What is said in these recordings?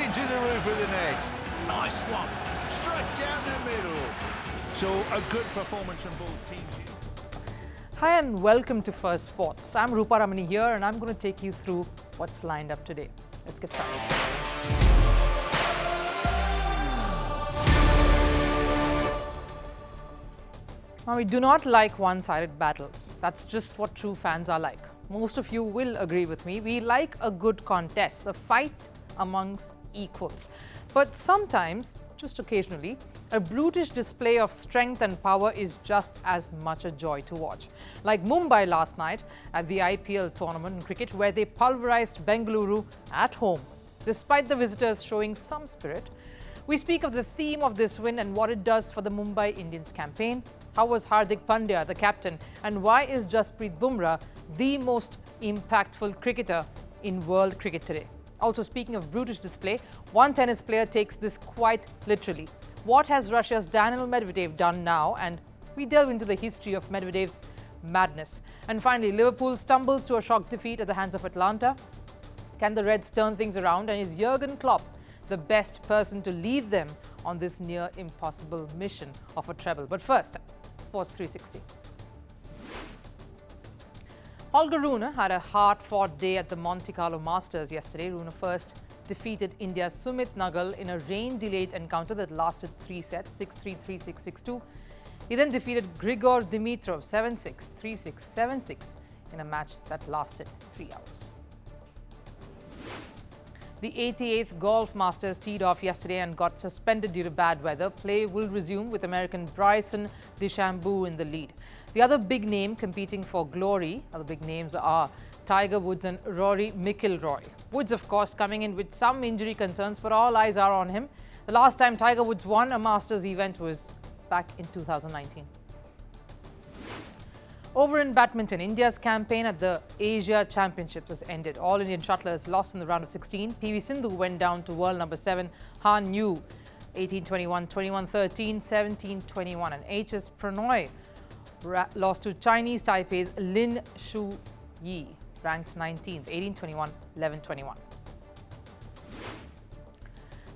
into the roof of the net. Nice one. Straight down the middle. So a good performance from both teams here. Hi and welcome to Firstpost. I'm Rupha Ramani here and I'm going to take you through what's lined up today. Let's get started. Now, we do not like one-sided battles. That's just what true fans are like. Most of you will agree with me. We like a good contest, a fight amongst equals. But sometimes, just occasionally, a brutish display of strength and power is just as much a joy to watch. Like Mumbai last night at the IPL tournament in cricket, where they pulverized Bengaluru at home, despite the visitors showing some spirit. We speak of the theme of this win and what it does for the Mumbai Indians campaign. How was Hardik Pandya the captain? And why is Jasprit Bumrah the most impactful cricketer in world cricket today? Also, speaking of brutish display, one tennis player takes this quite literally. What has Russia's Daniil Medvedev done now? And we delve into the history of Medvedev's madness. And finally, Liverpool stumbles to a shock defeat at the hands of Atlanta. Can the Reds turn things around? And is Jurgen Klopp the best person to lead them on this near impossible mission of a treble? But first, Sports 360. Holger Rune had a hard-fought day at the Monte-Carlo Masters yesterday. Rune first defeated India's Sumit Nagal in a rain-delayed encounter that lasted 3 sets, 6-3, 3-6, 6-2. He then defeated Grigor Dimitrov 7-6, 3-6, 7-6 in a match that lasted 3 hours. The 88th Golf Masters teed off yesterday and got suspended due to bad weather. Play will resume with American Bryson DeChambeau in the lead. The other big name competing for glory, other big names are Tiger Woods and Rory McIlroy. Woods, of course, coming in with some injury concerns, but all eyes are on him. The last time Tiger Woods won a Masters event was back in 2019. Over in badminton, India's campaign at the Asia Championships has ended. All Indian shuttlers lost in the round of 16. PV Sindhu went down to world number 7, Han Yu, 18-21, 21-13, 17-21. And HS Pranoy lost to Chinese Taipei's Lin Shu Yi, ranked 19th, 18-21, 11-21.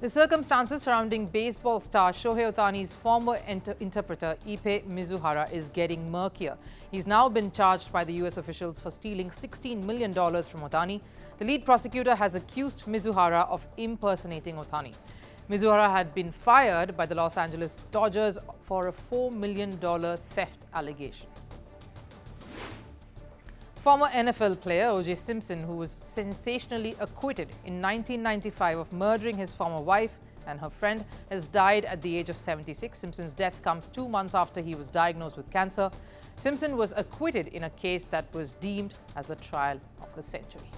The circumstances surrounding baseball star Shohei Ohtani's former interpreter Ippei Mizuhara is getting murkier. He's now been charged by the US officials for stealing $16 million from Ohtani. The lead prosecutor has accused Mizuhara of impersonating Ohtani. Mizuhara had been fired by the Los Angeles Dodgers for a $4 million theft allegation. Former NFL player O.J. Simpson, who was sensationally acquitted in 1995 of murdering his former wife and her friend, has died at the age of 76. Simpson's death comes 2 months after he was diagnosed with cancer. Simpson was acquitted in a case that was deemed as the trial of the century.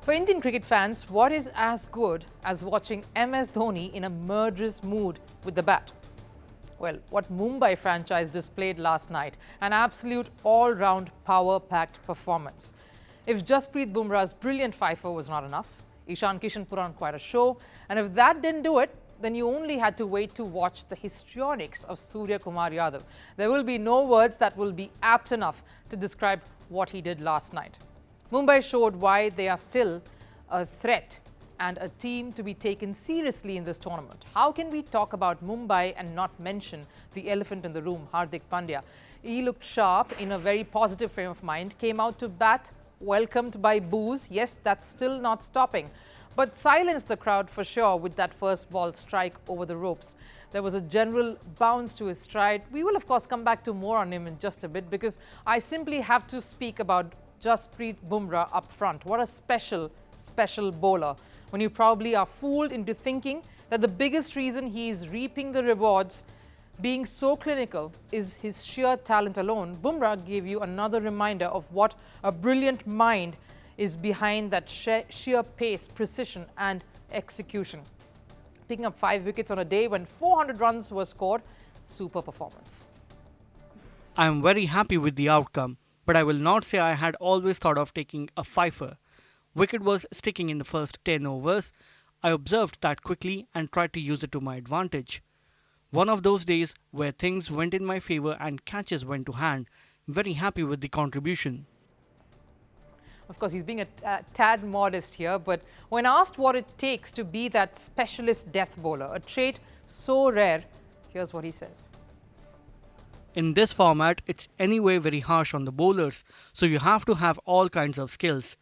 For Indian cricket fans, what is as good as watching MS Dhoni in a murderous mood with the bat? Well, what Mumbai franchise displayed last night, an absolute all-round power-packed performance. If Jasprit Bumrah's brilliant fifer was not enough, Ishan Kishan put on quite a show, and if that didn't do it, then you only had to wait to watch the histrionics of Suryakumar Yadav. There will be no words that will be apt enough to describe what he did last night. Mumbai showed why they are still a threat and a team to be taken seriously in this tournament. How can we talk about Mumbai and not mention the elephant in the room, Hardik Pandya? He looked sharp, in a very positive frame of mind, came out to bat, welcomed by boos. Yes, that's still not stopping, but silenced the crowd for sure with that first ball strike over the ropes. There was a general bounce to his stride. We will, of course, come back to more on him in just a bit, because I simply have to speak about Jasprit Bumrah up front. What a special bowler. When you probably are fooled into thinking that the biggest reason he is reaping the rewards being so clinical is his sheer talent alone, Bumrah gave you another reminder of what a brilliant mind is behind that sheer pace, precision and execution. Picking up 5 wickets on a day when 400 runs were scored, super performance. I am very happy with the outcome, but I will not say I had always thought of taking a fifer. Wicket was sticking in the first 10 overs. I observed that quickly and tried to use it to my advantage. One of those days where things went in my favor and catches went to hand. Very happy with the contribution. Of course, he's being a tad modest here, but when asked what it takes to be that specialist death bowler, a trait so rare, here's what he says. In this format, it's anyway very harsh on the bowlers, so you have to have all kinds of skills.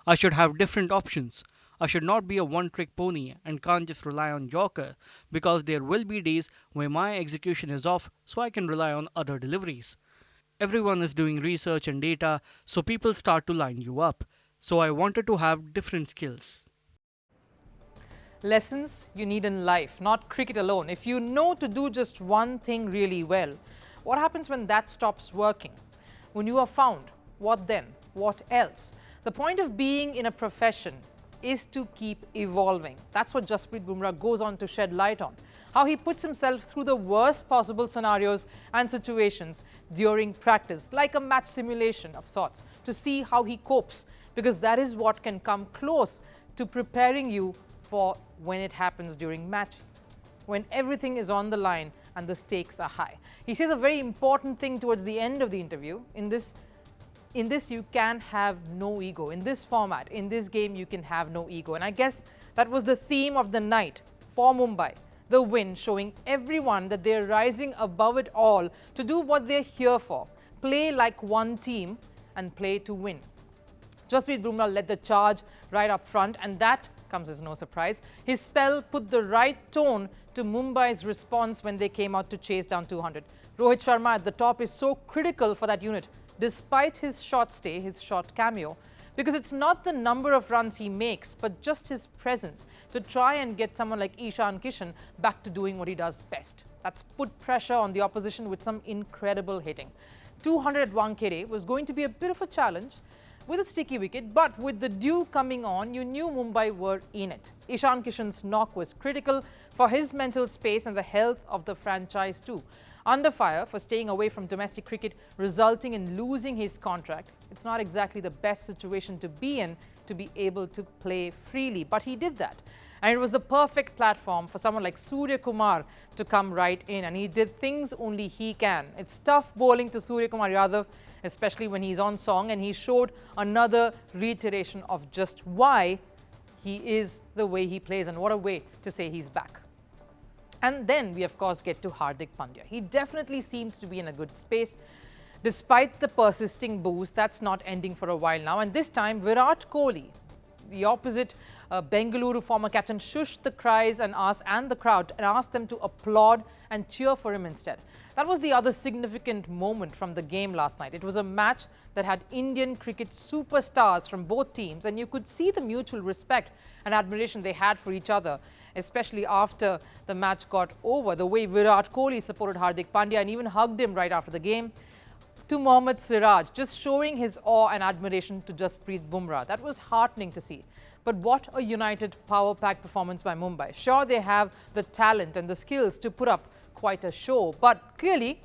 I should have different options. I should not be a one-trick pony and can't just rely on Yorker, because there will be days where my execution is off, so I can rely on other deliveries. Everyone is doing research and data, so people start to line you up. So I wanted to have different skills. Lessons you need in life, not cricket alone. If you know to do just one thing really well, what happens when that stops working? When you are found, what then? What else? The point of being in a profession is to keep evolving. That's what Jasprit Bumrah goes on to shed light on. How he puts himself through the worst possible scenarios and situations during practice, like a match simulation of sorts, to see how he copes, because that is what can come close to preparing you for when it happens during match, when everything is on the line and the stakes are high. He says a very important thing towards the end of the interview. In this you can have no ego. In this format, in this game, you can have no ego. And I guess that was the theme of the night for Mumbai. The win showing everyone that they're rising above it all to do what they're here for. Play like one team and play to win. Jasprit Bumrah led the charge right up front, and that comes as no surprise. His spell put the right tone to Mumbai's response when they came out to chase down 200. Rohit Sharma at the top is so critical for that unit, despite his short stay, his short cameo, because it's not the number of runs he makes, but just his presence to try and get someone like Ishan Kishan back to doing what he does best. That's put pressure on the opposition with some incredible hitting. 200 at Wankhede was going to be a bit of a challenge with a sticky wicket, but with the dew coming on, you knew Mumbai were in it. Ishan Kishan's knock was critical for his mental space and the health of the franchise too. Under fire for staying away from domestic cricket, resulting in losing his contract. It's not exactly the best situation to be in to be able to play freely, but he did that. And it was the perfect platform for someone like Suryakumar to come right in, and he did things only he can. It's tough bowling to Suryakumar Yadav, especially when he's on song, and he showed another reiteration of just why he is the way he plays, and what a way to say he's back. And then we, of course, get to Hardik Pandya. He definitely seemed to be in a good space. Despite the persisting boos, that's not ending for a while now. And this time, Virat Kohli, the opposite Bengaluru former captain, shushed the cries and the crowd and asked them to applaud and cheer for him instead. That was the other significant moment from the game last night. It was a match that had Indian cricket superstars from both teams, and you could see the mutual respect and admiration they had for each other, especially after the match got over. The way Virat Kohli supported Hardik Pandya and even hugged him right after the game. To Mohammad Siraj, just showing his awe and admiration to Jasprit Bumrah. That was heartening to see. But what a united, power-packed performance by Mumbai. Sure, they have the talent and the skills to put up quite a show, but clearly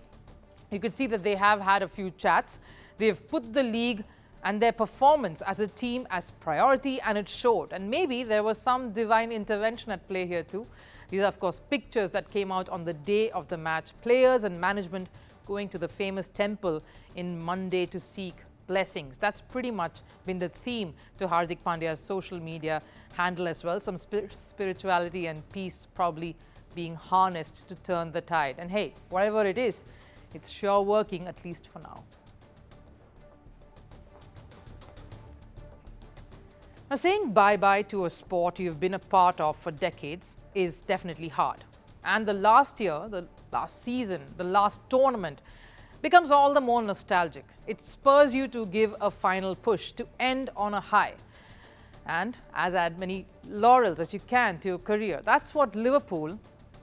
you could see that they have had a few chats. They've put the league and their performance as a team as priority, and it showed. And maybe there was some divine intervention at play here too. These are, of course, pictures that came out on the day of the match. Players and management going to the famous temple in Monday to seek blessings. That's pretty much been the theme to Hardik Pandya's social media handle as well. Some spirituality and peace probably being harnessed to turn the tide. And hey, whatever it is, it's sure working, at least for now. Now, saying bye-bye to a sport you've been a part of for decades is definitely hard. And the last year, the last season, the last tournament becomes all the more nostalgic. It spurs you to give a final push, to end on a high, and add many laurels as you can to your career. That's what Liverpool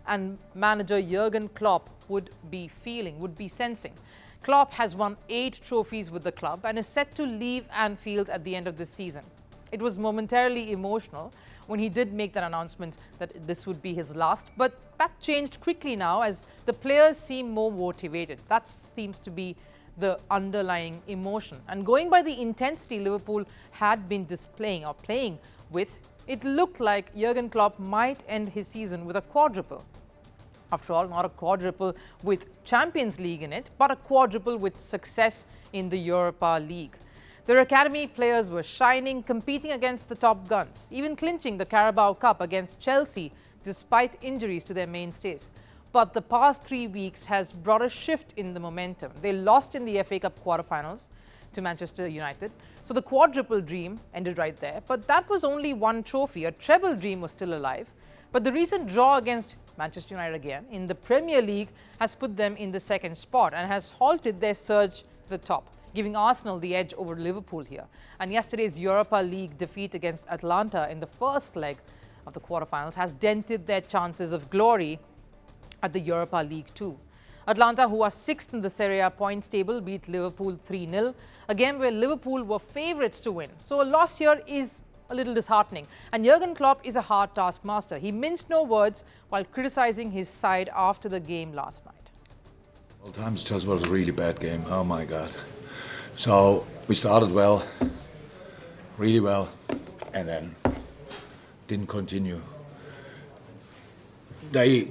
and manager Jurgen Klopp would be feeling, would be sensing. Klopp has won 8 trophies with the club and is set to leave Anfield at the end of this season. It was momentarily emotional when he did make that announcement that this would be his last, but that changed quickly now as the players seem more motivated. That seems to be the underlying emotion. And going by the intensity Liverpool had been displaying or playing with, it looked like Jurgen Klopp might end his season with a quadruple. After all, not a quadruple with Champions League in it, but a quadruple with success in the Europa League. Their academy players were shining, competing against the top guns, even clinching the Carabao Cup against Chelsea despite injuries to their mainstays. But the past 3 weeks has brought a shift in the momentum. They lost in the FA Cup quarterfinals to Manchester United. So the quadruple dream ended right there. But that was only one trophy. A treble dream was still alive. But the recent draw against Manchester United again in the Premier League has put them in the second spot and has halted their surge to the top, giving Arsenal the edge over Liverpool here. And yesterday's Europa League defeat against Atlanta in the first leg of the quarterfinals has dented their chances of glory at the Europa League too. Atlanta, who are 6th in the Serie A points table, beat Liverpool 3-0, a game where Liverpool were favourites to win. So a loss here is a little disheartening. And Jurgen Klopp is a hard taskmaster. He minced no words while criticising his side after the game last night. All times it just was a really bad game. Oh my God. So we started well, really well, and then didn't continue. I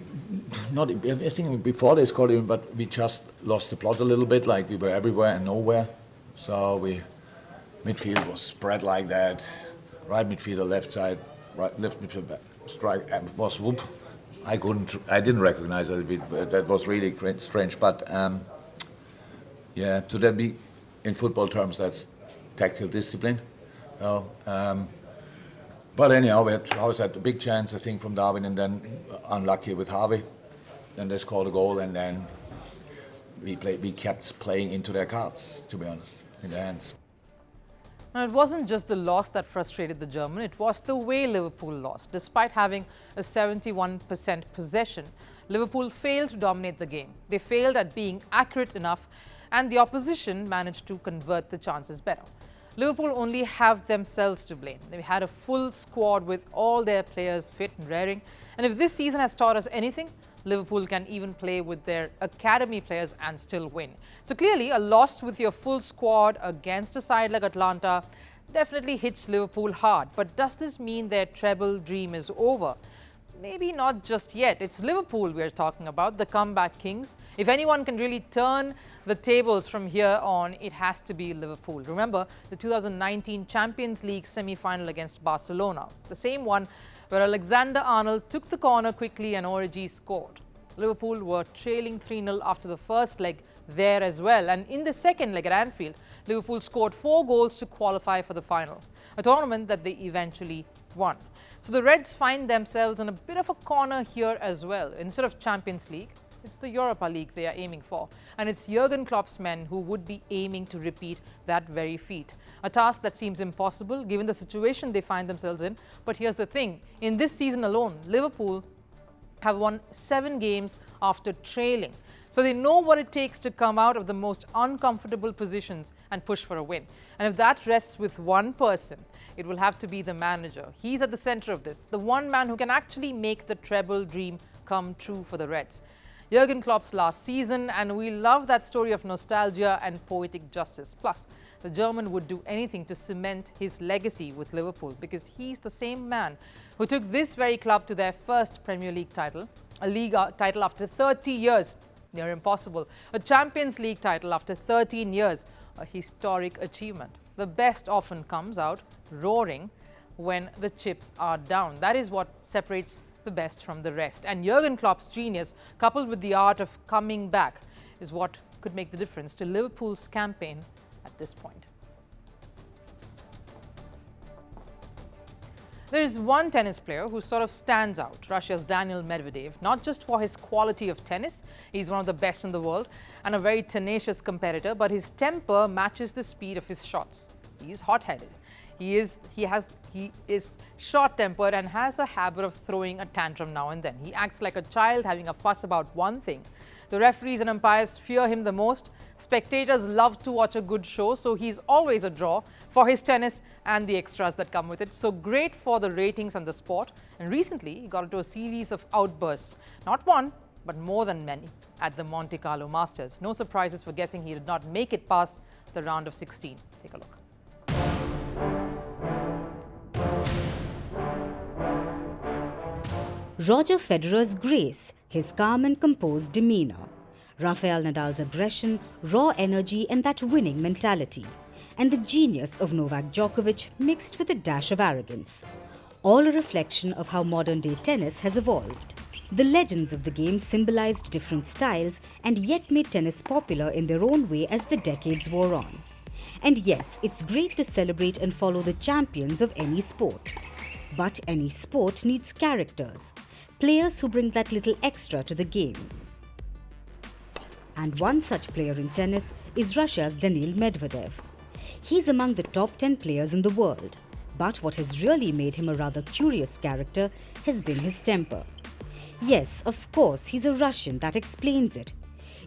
think before they scored even, but we just lost the plot a little bit, like we were everywhere and nowhere. So midfield was spread like that, right midfielder, left side, right left midfielder, strike was whoop. I didn't recognize that. That was really strange, but yeah. So that in football terms, that's tactical discipline. But anyhow, we always had a big chance, I think, from Darwin, and then unlucky with Harvey. Then they scored a goal, and then we kept playing into their cards, to be honest, in their hands. Now, it wasn't just the loss that frustrated the German, it was the way Liverpool lost. Despite having a 71% possession, Liverpool failed to dominate the game. They failed at being accurate enough, and the opposition managed to convert the chances better. Liverpool only have themselves to blame. They had a full squad with all their players fit and raring. And if this season has taught us anything, Liverpool can even play with their academy players and still win. So clearly, a loss with your full squad against a side like Atlanta definitely hits Liverpool hard. But does this mean their treble dream is over? Maybe not just yet. It's Liverpool we're talking about, the comeback kings. If anyone can really turn the tables from here on, it has to be Liverpool. Remember the 2019 Champions League semi-final against Barcelona, the same one where Alexander-Arnold took the corner quickly and Origi scored. Liverpool were trailing 3-0 after the first leg there as well. And in the second leg at Anfield, Liverpool scored 4 goals to qualify for the final, a tournament that they eventually won. So the Reds find themselves in a bit of a corner here as well. Instead of Champions League, it's the Europa League they are aiming for. And it's Jurgen Klopp's men who would be aiming to repeat that very feat. A task that seems impossible given the situation they find themselves in. But here's the thing. In this season alone, Liverpool have won 7 games after trailing. So they know what it takes to come out of the most uncomfortable positions and push for a win. And if that rests with one person, it will have to be the manager. He's at the center of this, the one man who can actually make the treble dream come true for the Reds. Jurgen Klopp's last season, and we love that story of nostalgia and poetic justice. Plus, the German would do anything to cement his legacy with Liverpool because he's the same man who took this very club to their first Premier League title, a league title after 30 years, near impossible, a Champions League title after 13 years, a historic achievement. The best often comes out roaring when the chips are down. That is what separates the best from the rest. And Jurgen Klopp's genius, coupled with the art of coming back, is what could make the difference to Liverpool's campaign at this point. There is one tennis player who sort of stands out, Russia's Daniil Medvedev, not just for his quality of tennis, he's one of the best in the world and a very tenacious competitor, but his temper matches the speed of his shots. He's hot-headed. He is short-tempered and has a habit of throwing a tantrum now and then. He acts like a child having a fuss about one thing. The referees and umpires fear him the most. Spectators love to watch a good show, so he's always a draw for his tennis and the extras that come with it. So great for the ratings and the sport. And recently, he got into a series of outbursts. Not one, but more than many at the Monte-Carlo Masters. No surprises for guessing he did not make it past the round of 16. Take a look. Roger Federer's grace, his calm and composed demeanour, Rafael Nadal's aggression, raw energy and that winning mentality, and the genius of Novak Djokovic mixed with a dash of arrogance. All a reflection of how modern-day tennis has evolved. The legends of the game symbolized different styles and yet made tennis popular in their own way as the decades wore on. And yes, it's great to celebrate and follow the champions of any sport. But any sport needs characters, players who bring that little extra to the game. And one such player in tennis is Russia's Daniil Medvedev. He's among the top 10 players in the world. But what has really made him a rather curious character has been his temper. Yes, of course, he's a Russian, that explains it.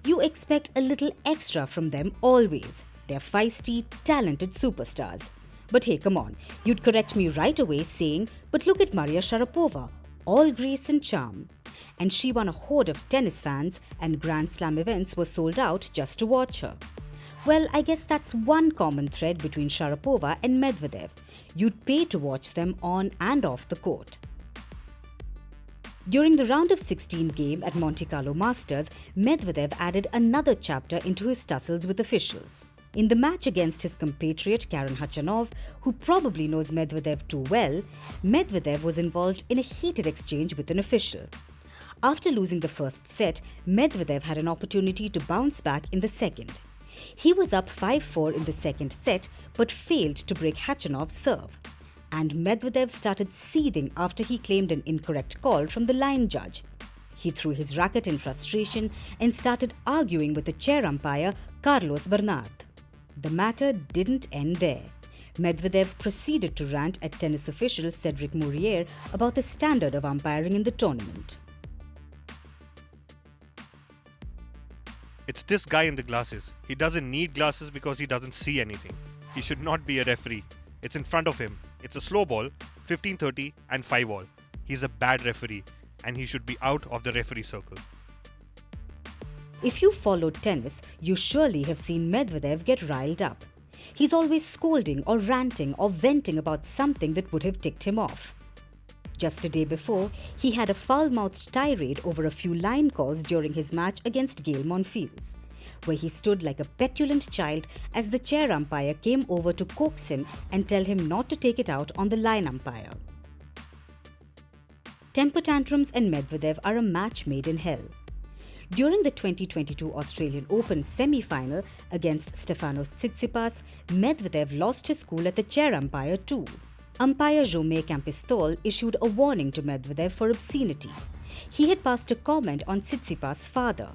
You expect a little extra from them always. They're feisty, talented superstars. But hey, come on, you'd correct me right away saying, but look at Maria Sharapova, all grace and charm. And she won a horde of tennis fans and Grand Slam events were sold out just to watch her. Well, I guess that's one common thread between Sharapova and Medvedev. You'd pay to watch them on and off the court. During the round of 16 game at Monte-Carlo Masters, Medvedev added another chapter into his tussles with officials. In the match against his compatriot Karen Khachanov, who probably knows Medvedev too well, Medvedev was involved in a heated exchange with an official. After losing the first set, Medvedev had an opportunity to bounce back in the second. He was up 5-4 in the second set but failed to break Khachanov's serve. And Medvedev started seething after he claimed an incorrect call from the line judge. He threw his racket in frustration and started arguing with the chair umpire Carlos Bernard. The matter didn't end there. Medvedev proceeded to rant at tennis official Cedric Mourier about the standard of umpiring in the tournament. It's this guy in the glasses. He doesn't need glasses because he doesn't see anything. He should not be a referee. It's in front of him. It's a slow ball, 15-30 and 5-all. He's a bad referee and he should be out of the referee circle. If you followed tennis, you surely have seen Medvedev get riled up. He's always scolding or ranting or venting about something that would have ticked him off. Just a day before, he had a foul-mouthed tirade over a few line calls during his match against Gael Monfils, where he stood like a petulant child as the chair umpire came over to coax him and tell him not to take it out on the line umpire. Temper tantrums and Medvedev are a match made in hell. During the 2022 Australian Open semi-final against Stefanos Tsitsipas, Medvedev lost his cool at the chair umpire too. Umpire Jaume Campistol issued a warning to Medvedev for obscenity. He had passed a comment on Tsitsipas' father.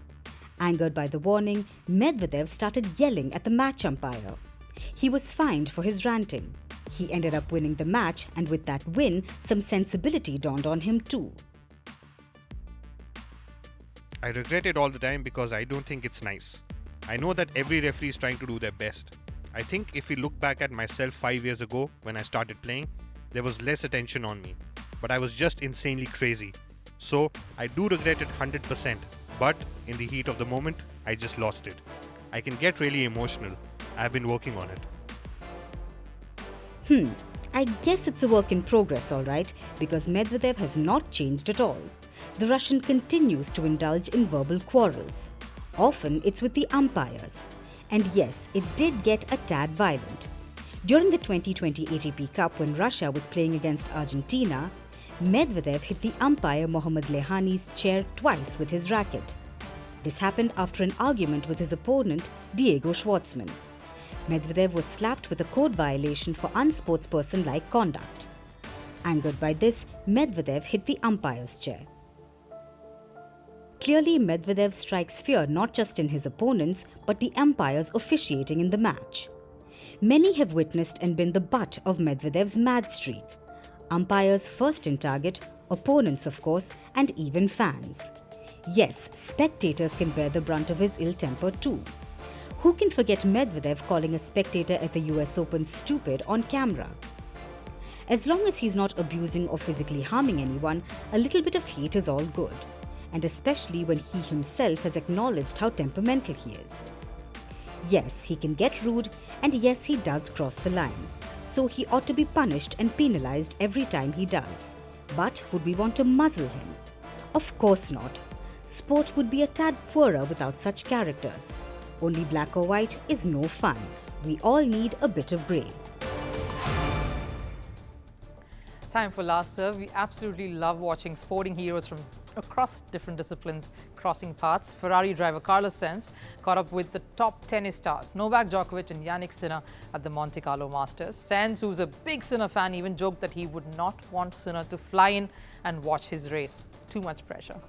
Angered by the warning, Medvedev started yelling at the match umpire. He was fined for his ranting. He ended up winning the match, and with that win, some sensibility dawned on him too. I regret it all the time because I don't think it's nice. I know that every referee is trying to do their best. I think if we look back at myself 5 years ago when I started playing, there was less attention on me. But I was just insanely crazy. So I do regret it 100%. But in the heat of the moment, I just lost it. I can get really emotional. I've been working on it. I guess it's a work in progress, alright, because Medvedev has not changed at all. The Russian continues to indulge in verbal quarrels. Often it's with the umpires. And yes, it did get a tad violent. During the 2020 ATP Cup when Russia was playing against Argentina, Medvedev hit the umpire Mohammad Lehani's chair twice with his racket. This happened after an argument with his opponent Diego Schwartzman. Medvedev was slapped with a code violation for unsportsperson-like conduct. Angered by this, Medvedev hit the umpire's chair. Clearly, Medvedev strikes fear not just in his opponents, but the umpires officiating in the match. Many have witnessed and been the butt of Medvedev's mad streak. Umpires first in target, opponents of course, and even fans. Yes, spectators can bear the brunt of his ill temper too. Who can forget Medvedev calling a spectator at the US Open stupid on camera? As long as he's not abusing or physically harming anyone, a little bit of hate is all good. And especially when he himself has acknowledged how temperamental he is. Yes, he can get rude, and yes, he does cross the line. So he ought to be punished and penalized every time he does. But would we want to muzzle him? Of course not. sport would be a tad poorer without such characters. Only black or white is no fun. We all need a bit of grey. Time for last serve. We absolutely love watching sporting heroes from across different disciplines crossing paths. Ferrari driver Carlos Sainz caught up with the top tennis stars Novak Djokovic and Yannick Sinner at the Monte-Carlo Masters. Sainz, who's a big Sinner fan, even joked that he would not want Sinner to fly in and watch his race. Too much pressure.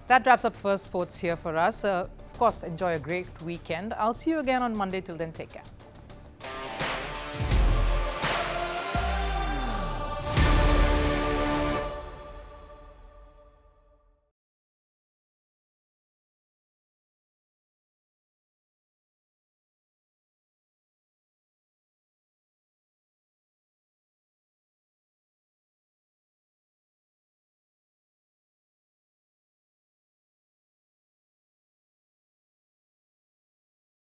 That wraps up First Sports here for us. Of course, enjoy a great weekend. I'll see you again on Monday. Till then, take care.